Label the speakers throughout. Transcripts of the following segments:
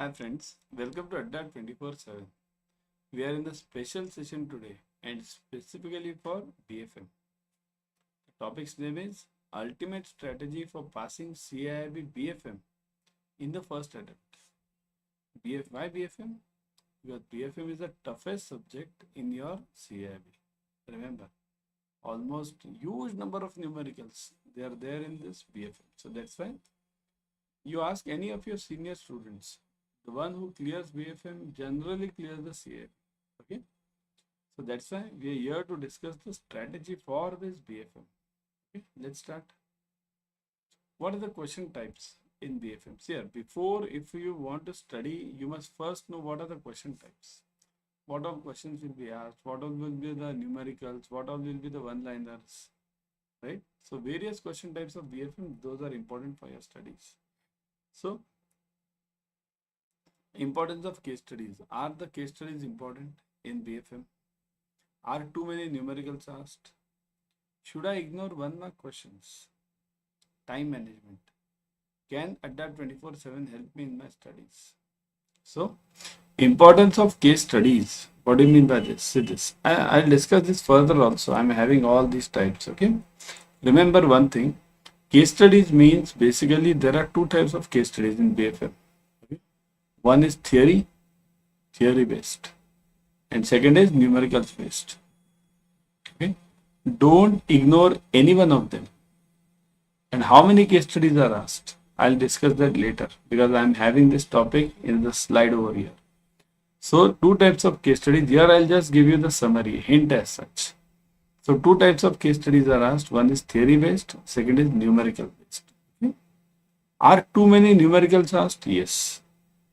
Speaker 1: Hi friends, welcome to Adda 24/7. We are in the special session today and specifically for BFM. The topic's name is Ultimate Strategy for Passing CAIIB BFM in the first attempt. Why BFM? Because BFM is the toughest subject in your CAIIB. Remember, almost huge number of numericals, they are there in this BFM. So that's why you ask any of your senior students, the one who clears BFM generally clears the CA. Okay, so that's why we are here to discuss the strategy for this BFM. Okay, let's start. What are the question types in BFM? See here, before if you want to study, you must first know what are the question types. What all questions will be asked? What all will be the numericals? What all will be the one-liners? Right? So various question types of BFM, those are important for your studies. So importance of case studies. Are the case studies important in BFM? Are too many numericals asked? Should I ignore 1 mark questions? Time management. Can Adda 24/7 help me in my studies? So, importance of case studies. What do you mean by this? See this. I'll discuss this further also. I'm having all these types. Okay. Remember one thing. Case studies means basically there are two types of case studies in BFM. One is theory based, and second is numericals based. Okay, don't ignore any one of them. And how many case studies are asked? I'll discuss that later because I'm having this topic in the slide over here. So two types of case studies. Here I'll just give you the summary, hint as such. So two types of case studies are asked. One is theory based, second is numerical based. Okay? Are too many numericals asked? Yes.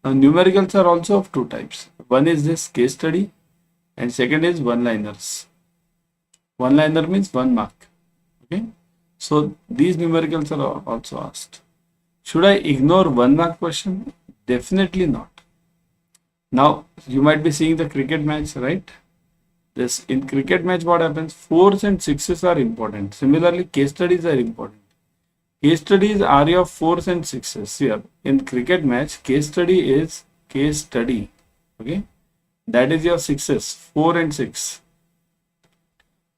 Speaker 1: Now, numericals are also of two types. One is this case study and second is one-liners. One-liner means 1 mark. Okay. So, these numericals are also asked. Should I ignore 1 mark question? Definitely not. Now, you might be seeing the cricket match, right? This in cricket match, what happens? 4s and 6s are important. Similarly, case studies are important. Case studies are your 4s and 6s. Here in cricket match, case study is case study. Okay, that is your 6s, 4 and 6.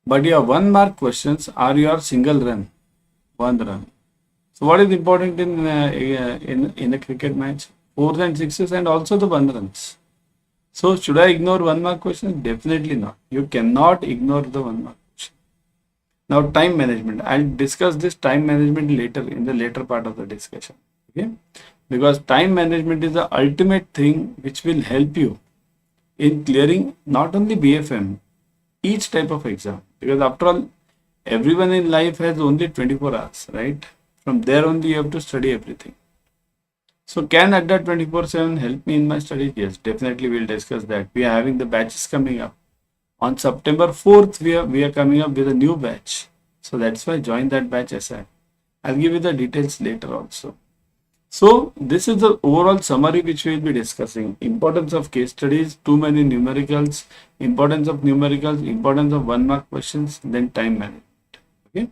Speaker 1: But your 1 mark questions are your single run, 1 run. So what is important in a cricket match? 4s and 6s and also the 1 runs. So should I ignore 1 mark questions? Definitely not. You cannot ignore the 1 mark. Now, time management. I'll discuss this time management later in the later part of the discussion. Okay, because time management is the ultimate thing which will help you in clearing not only BFM, each type of exam. Because after all, everyone in life has only 24 hours, right? From there only you have to study everything. So, can Adda 24/7 help me in my studies? Yes, definitely we'll discuss that. We are having the batches coming up. On September 4th, we are coming up with a new batch. So that's why join that batch ASAP. I'll give you the details later also. So this is the overall summary which we will be discussing. Importance of case studies, too many numericals, importance of numericals, importance of 1 mark questions, then time management. Okay.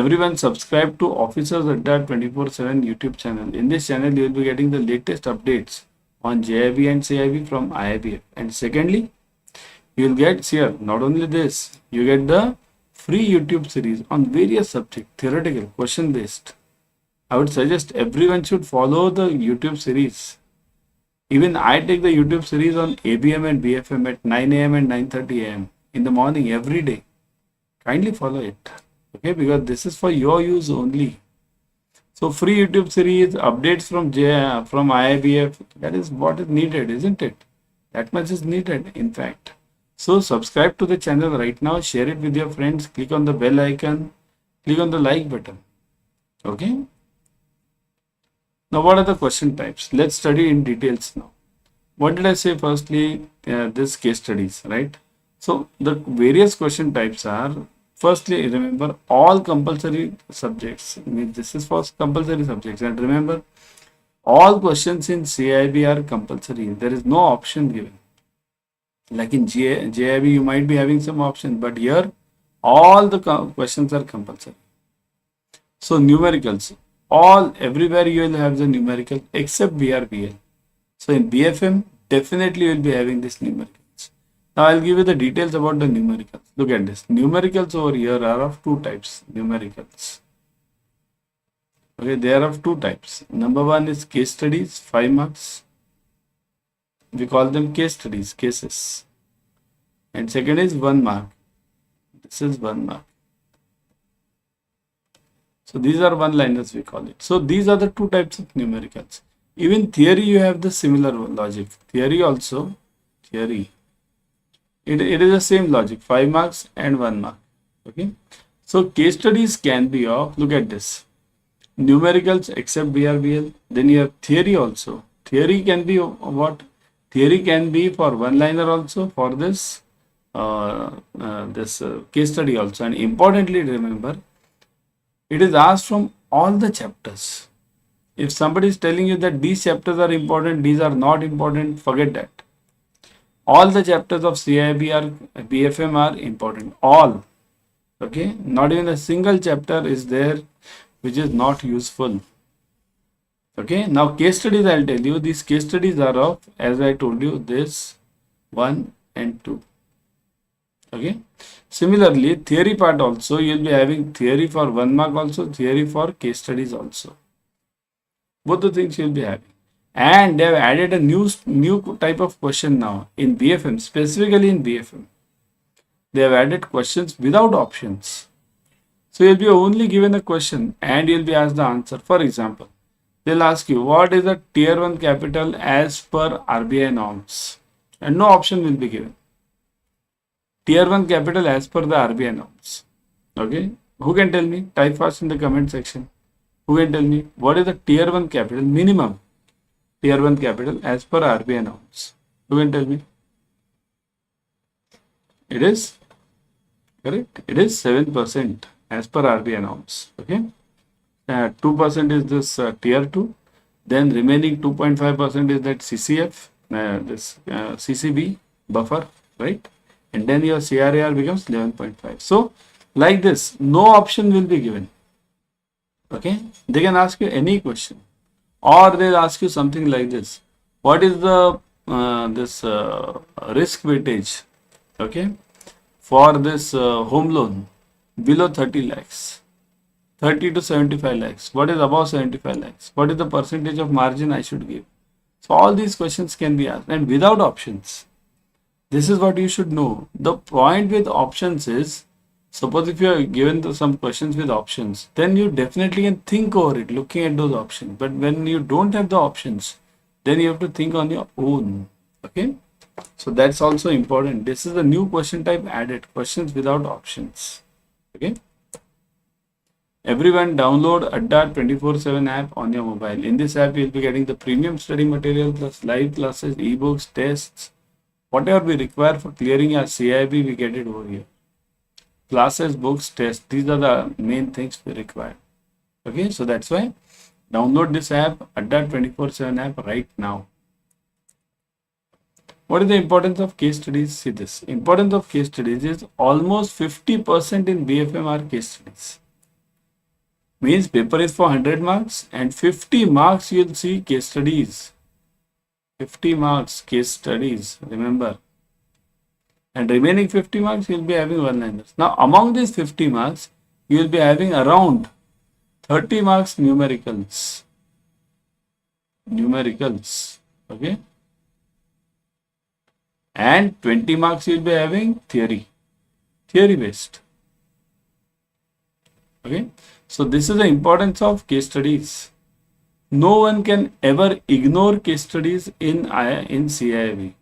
Speaker 1: Everyone subscribe to Officers Adda 24/7 YouTube channel. In this channel, you will be getting the latest updates on JIB and CIB from IIBF. And secondly, you will get here not only this, you get the free YouTube series on various subjects, theoretical, question based. I would suggest everyone should follow the YouTube series. Even I take the YouTube series on ABM and BFM at 9 a.m. and 9:30 a.m. in the morning every day. Kindly follow it. Okay, because this is for your use only. So free YouTube series, updates from IIBF, that is what is needed, isn't it? That much is needed, in fact. So subscribe to the channel right now, share it with your friends, click on the bell icon, click on the like button. Okay. Now what are the question types? Let's study in details now. What did I say firstly? This case studies, right? So the various question types are, firstly, remember all compulsory subjects. I mean, this is for compulsory subjects. And remember, all questions in CIB are compulsory. There is no option given. Like in JIB, you might be having some option, but here all the questions are compulsory. So numericals, everywhere you will have the numerical except BRBL. So in BFM, definitely you will be having this numericals. Now I'll give you the details about the numericals. Look at this. Numericals over here are of two types. Numericals. Okay, they are of two types. Number one is case studies, 5 marks. We call them case studies, cases. And second is 1 mark. This is 1 mark. So these are one-liners we call it. So these are the two types of numericals. Even theory you have the similar logic. Theory also, theory. It is the same logic, 5 marks and 1 mark. Okay. So case studies can be of, look at this. Numericals except BRBL. Then you have theory also. Theory can be what? Theory can be for one-liner also for this case study also. And importantly, remember, it is asked from all the chapters. If somebody is telling you that these chapters are important, these are not important, forget that. All the chapters of CAIIB or BFM are important. All. Okay. Not even a single chapter is there which is not useful. Okay. Now case studies, I'll tell you, these case studies are of, as I told you, this 1 and 2. Okay. Similarly, theory part also, you'll be having theory for 1 mark also, theory for case studies also. Both the things you'll be having. And they have added a new type of question now in BFM, specifically in BFM. They have added questions without options. So you'll be only given a question and you'll be asked the answer. For example, they'll ask you, what is the tier 1 capital as per RBI norms? And no option will be given. Tier 1 capital as per the RBI norms. Okay. Who can tell me? Type fast in the comment section. Who can tell me what is the tier 1 capital minimum? Tier 1 capital as per RBI norms. Who can tell me? It is correct. It is 7% as per RBI norms. Okay. 2% is this tier 2. Then remaining 2.5% is that CCF, CCB buffer, right? And then your CRAR becomes 11.5. So like this, no option will be given. Okay. They can ask you any question. Or they'll ask you something like this. What is the risk weightage, okay, for this home loan below 30 lakhs, 30 to 75 lakhs? What is above 75 lakhs? What is the percentage of margin I should give? So all these questions can be asked and without options. This is what you should know. The point with options is, suppose if you are given some questions with options, then you definitely can think over it looking at those options. But when you don't have the options, then you have to think on your own. Okay. So that's also important. This is a new question type added, questions without options. Okay. Everyone download Adda 24/7 app on your mobile. In this app, you'll be getting the premium study material plus live classes, ebooks, tests, whatever we require for clearing our CAIIB, we get it over here. Classes, books, tests, these are the main things we require. Okay, so that's why download this app, Adda 24/7 app right now. What is the importance of case studies? See this. Importance of case studies is almost 50% in BFM are case studies. Means paper is for 100 marks and 50 marks you'll see case studies. 50 marks case studies, remember. And remaining 50 marks you'll be having one-liners. Now among these 50 marks, you'll be having around 30 marks numericals. Numericals. Okay. And 20 marks you'll be having theory. Theory based. Okay. So this is the importance of case studies. No one can ever ignore case studies in CAIIB.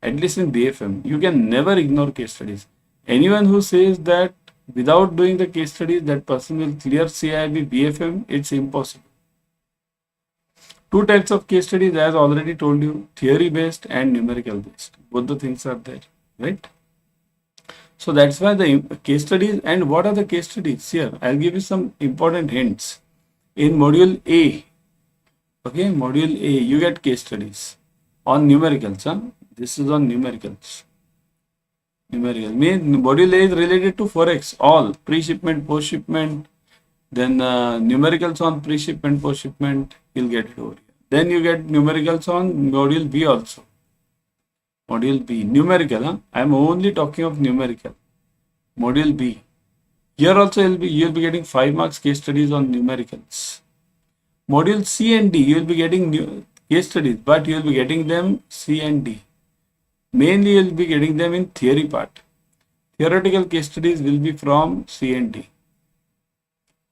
Speaker 1: At least in BFM, you can never ignore case studies. Anyone who says that without doing the case studies, that person will clear CAIIB BFM, it's impossible. Two types of case studies, as already told you, theory based and numerical based. Both the things are there, right? So that's why the case studies. And what are the case studies? Here, I'll give you some important hints. In module A, okay, module A, you get case studies on numericals. Huh? This is on numericals. Numerical means module A is related to Forex, all pre-shipment, post-shipment, then numericals on pre-shipment, post-shipment, you'll get it over here. Then you get numericals on module B also. Module B, numerical. Huh? I am only talking of numerical. Module B. Here also you'll be getting 5 marks case studies on numericals. Module C and D, you will be getting case studies, but you will be getting them C and D. Mainly you will be getting them in theory part. Theoretical case studies will be from C and D.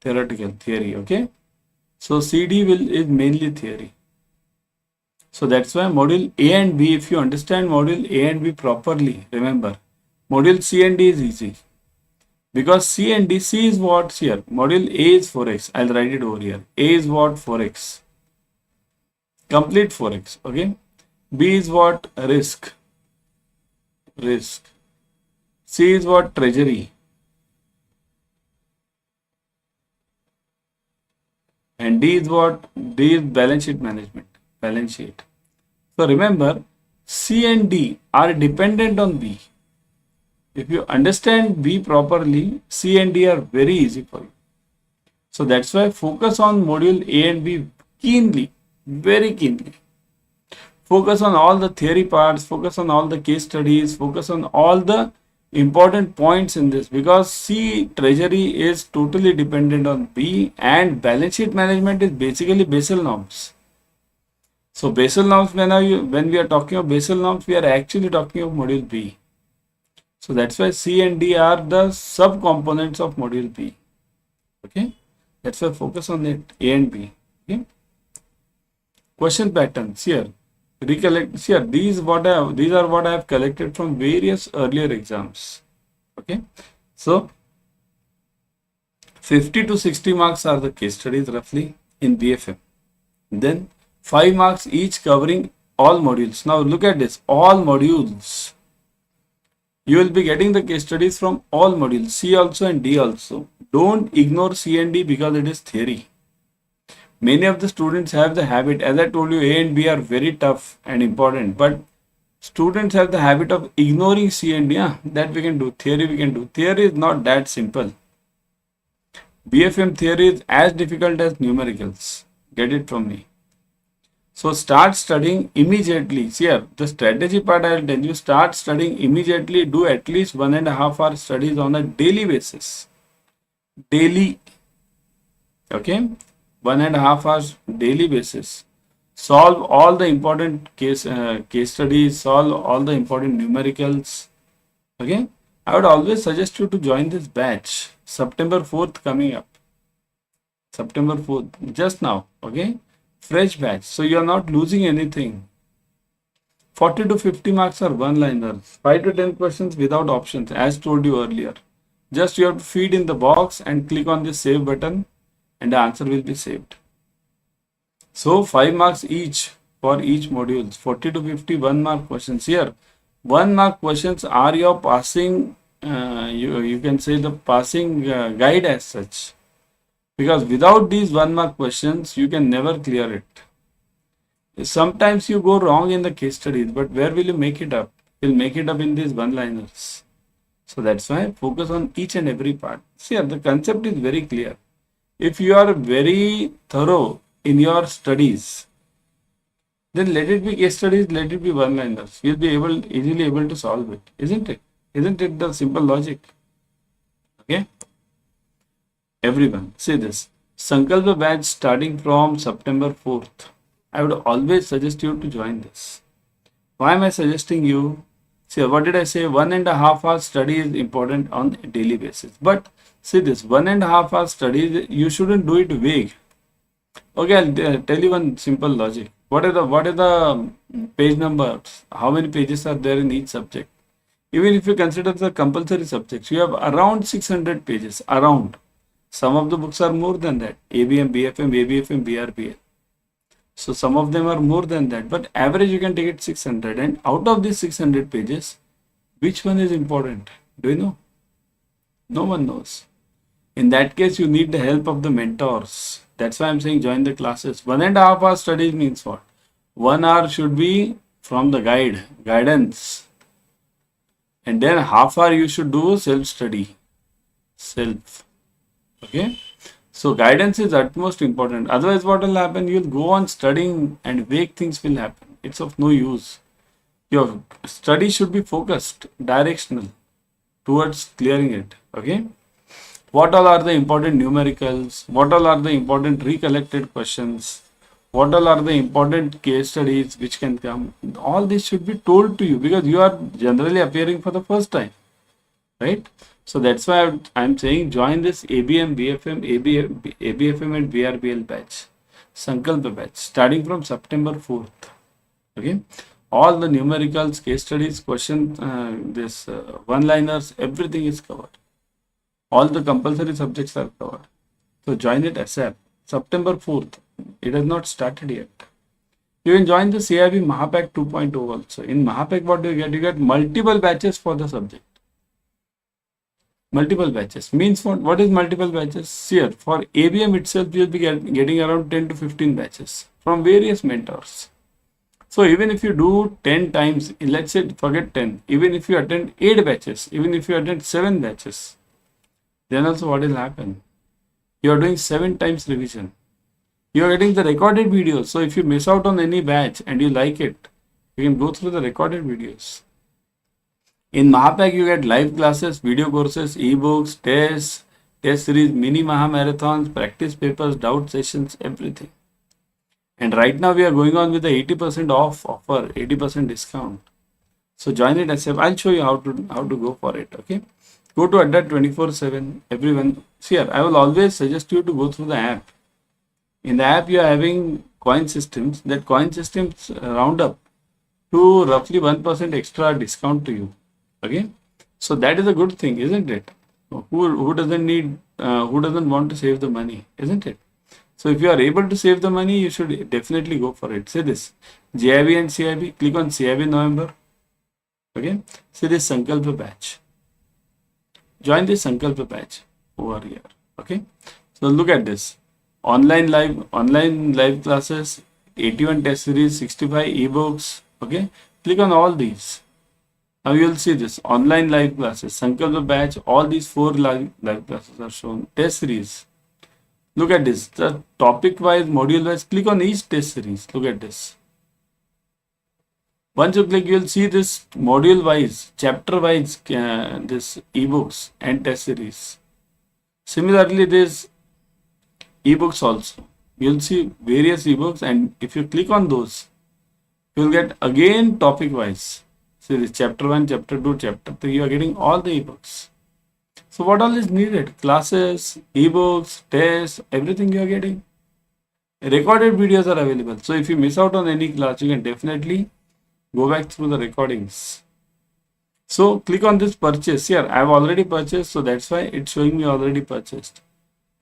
Speaker 1: Theory, okay? So CD is mainly theory. So that's why module A and B, if you understand module A and B properly, remember, module C and D is easy. Because C and D, C is what's here. Module A is 4x. I'll write it over here. A is what? 4x. Complete 4x. Okay. B is what? Risk. C is what? Treasury. And D is what? D is balance sheet management. Balance sheet. So remember, C and D are dependent on B. If you understand B properly, C and D are very easy for you. So that's why focus on module A and B keenly, very keenly. Focus on all the theory parts, focus on all the case studies, focus on all the important points in this, because C, treasury is totally dependent on B, and balance sheet management is basically Basel norms. So Basel norms, when we are talking of Basel norms, we are actually talking of module B. So that's why C and D are the sub-components of module B. Okay, that's why focus on it, A and B. Okay. Question patterns here. Recollect here. These are what I have collected from various earlier exams. Okay. So 50 to 60 marks are the case studies roughly in BFM. Then 5 marks each covering all modules. Now look at this, all modules. You will be getting the case studies from all modules, C also and D also. Don't ignore C and D because it is theory. Many of the students have the habit, as I told you, A and B are very tough and important, but students have the habit of ignoring C and D. That we can do, theory we can do. Theory is not that simple. BFM theory is as difficult as numericals. Get it from me. So start studying immediately. See here, the strategy part I will tell you, start studying immediately. Do at least 1.5 hour studies on a daily basis. Daily. Okay. 1.5 hours daily basis. Solve all the important case studies, solve all the important numericals. Okay. I would always suggest you to join this batch. September 4th coming up. September 4th, just now. Okay. Fresh batch, so you are not losing anything. 40 to 50 marks are one-liners, 5 to 10 questions without options, as told you earlier. Just you have to feed in the box and click on the save button and the answer will be saved. So 5 marks each for each module, 40 to 50 1-mark questions. Here 1-mark questions are your passing, you can say the passing guide as such. Because without these 1-mark questions, you can never clear it. Sometimes you go wrong in the case studies, but where will you make it up? You'll make it up in these one-liners. So that's why focus on each and every part. See, the concept is very clear. If you are very thorough in your studies, then let it be case studies, let it be one-liners. You'll be easily able to solve it, isn't it? Isn't it the simple logic? Okay. Everyone, see this. Sankalpa batch starting from September 4th. I would always suggest you to join this. Why am I suggesting you? See, what did I say? 1.5 hour study is important on a daily basis. But see this, 1.5 hour study, you shouldn't do it vague. Okay, I'll tell you one simple logic. What are the page numbers? How many pages are there in each subject? Even if you consider the compulsory subjects, you have around 600 pages, around. Some of the books are more than that. ABM, BFM, ABFM, BRBL. So some of them are more than that. But average you can take it 600. And out of these 600 pages, which one is important? Do you know? No one knows. In that case, you need the help of the mentors. That's why I'm saying join the classes. 1.5 hour studies means what? 1 hour should be from the guidance. And then half hour you should do self-study. Okay. So guidance is utmost important. Otherwise, what will happen? You'll go on studying and vague things will happen. It's of no use. Your study should be focused, directional towards clearing it. Okay. What all are the important numericals? What all are the important recollected questions? What all are the important case studies which can come? All this should be told to you because you are generally appearing for the first time, right? So that's why I'm saying join this ABM, BFM, ABFM and BRBL batch, Sankalpa batch, starting from September 4th. Okay, all the numericals, case studies, question, one-liners, everything is covered. All the compulsory subjects are covered. So join it ASAP. September 4th. It has not started yet. You can join the CAIIB Mahapack 2.0 also. In Mahapack, what do you get? You get multiple batches for the subject. Multiple batches means what is multiple batches? Here for ABM itself, you'll be getting around 10 to 15 batches from various mentors. So even if you do 10 times, let's say forget 10, even if you attend 8 batches, even if you attend 7 batches, then also what will happen? You are doing 7 times revision. You are getting the recorded videos. So if you miss out on any batch and you like it, you can go through the recorded videos. In Mahapack, you get live classes, video courses, ebooks, tests, test series, mini Maha marathons, practice papers, doubt sessions, everything. And right now we are going on with the 80% off offer, 80% discount. So join it as I'll show you how to go for it. Okay. Go to Adda 24/7. Everyone, see here, I will always suggest you to go through the app. In the app, you are having coin systems. That coin systems round up to roughly 1% extra discount to you. Okay, so that is a good thing, isn't it? Who doesn't need, who doesn't want to save the money, isn't it? So if you are able to save the money, you should definitely go for it. Say this, JIB and CIB, click on CIB November. Okay, say this Sankalpa batch. Join this Sankalpa batch over here. Okay, so look at this. Online live classes, 81 test series, 65 ebooks. Okay, click on all these. Now you will see this online live classes, Sankalpa batch, all these 4 live classes are shown. Test series. Look at this. The topic wise, module wise, click on each test series. Look at this. Once you click, you will see this module wise, chapter wise, this ebooks and test series. Similarly, this ebooks also. You will see various ebooks, and if you click on those, you will get again topic wise. See this chapter 1, chapter 2, chapter 3, you are getting all the ebooks. So what all is needed? Classes, ebooks, tests, everything you are getting. Recorded videos are available. So if you miss out on any class, you can definitely go back through the recordings. So click on this purchase. Here, I have already purchased. So that's why it's showing me already purchased.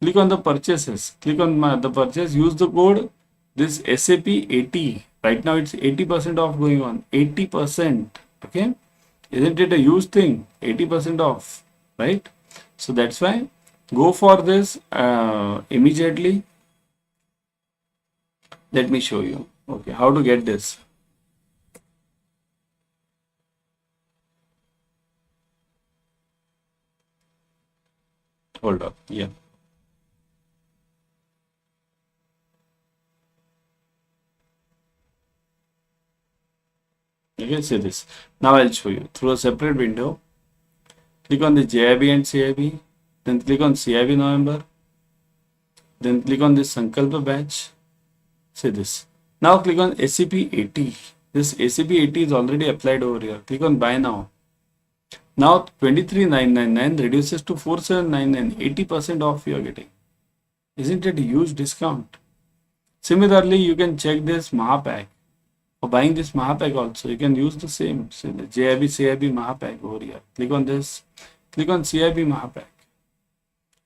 Speaker 1: Click on the purchases. Click on the purchase. Use the code this SAP 80. Right now it's 80% off going on. 80%. Okay, isn't it a huge thing? 80% off, right? So that's why go for this immediately. Let me show you. Okay, how to get this. Hold up. Yeah. Okay, see this. Now I'll show you through a separate window. Click on the JIB and CIB, then click on CIB November, then click on this Sankalpa batch. See this. Now click on SCP 80. This SCP 80 is already applied over here. Click on buy now. Now 23,999 reduces to 4,799. 80% off you are getting. Isn't it a huge discount? Similarly, you can check this Mahapack. For buying this Mahapack also, you can use the same. So the JIB, CIB Mahapack over here. Click on this. Click on CIB Mahapack.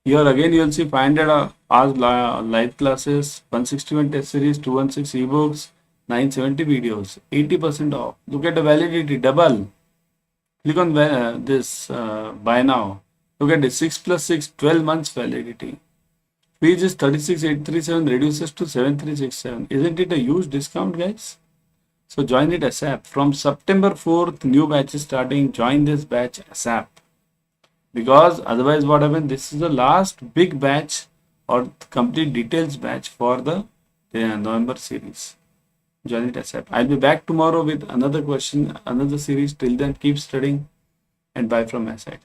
Speaker 1: Here again, you will see 500 hours live classes, 161 test series, 216 ebooks, 970 videos, 80% off. Look at the validity, double. Click on this buy now. Look at this 6 plus 6, 12 months validity. Fees is 36,837 reduces to 7,367. Isn't it a huge discount, guys? So join it ASAP. From September 4th, new batch is starting. Join this batch ASAP. Because otherwise what happens, this is the last big batch or complete details batch for the November series. Join it ASAP. I'll be back tomorrow with another question, another series. Till then, keep studying and bye from my side.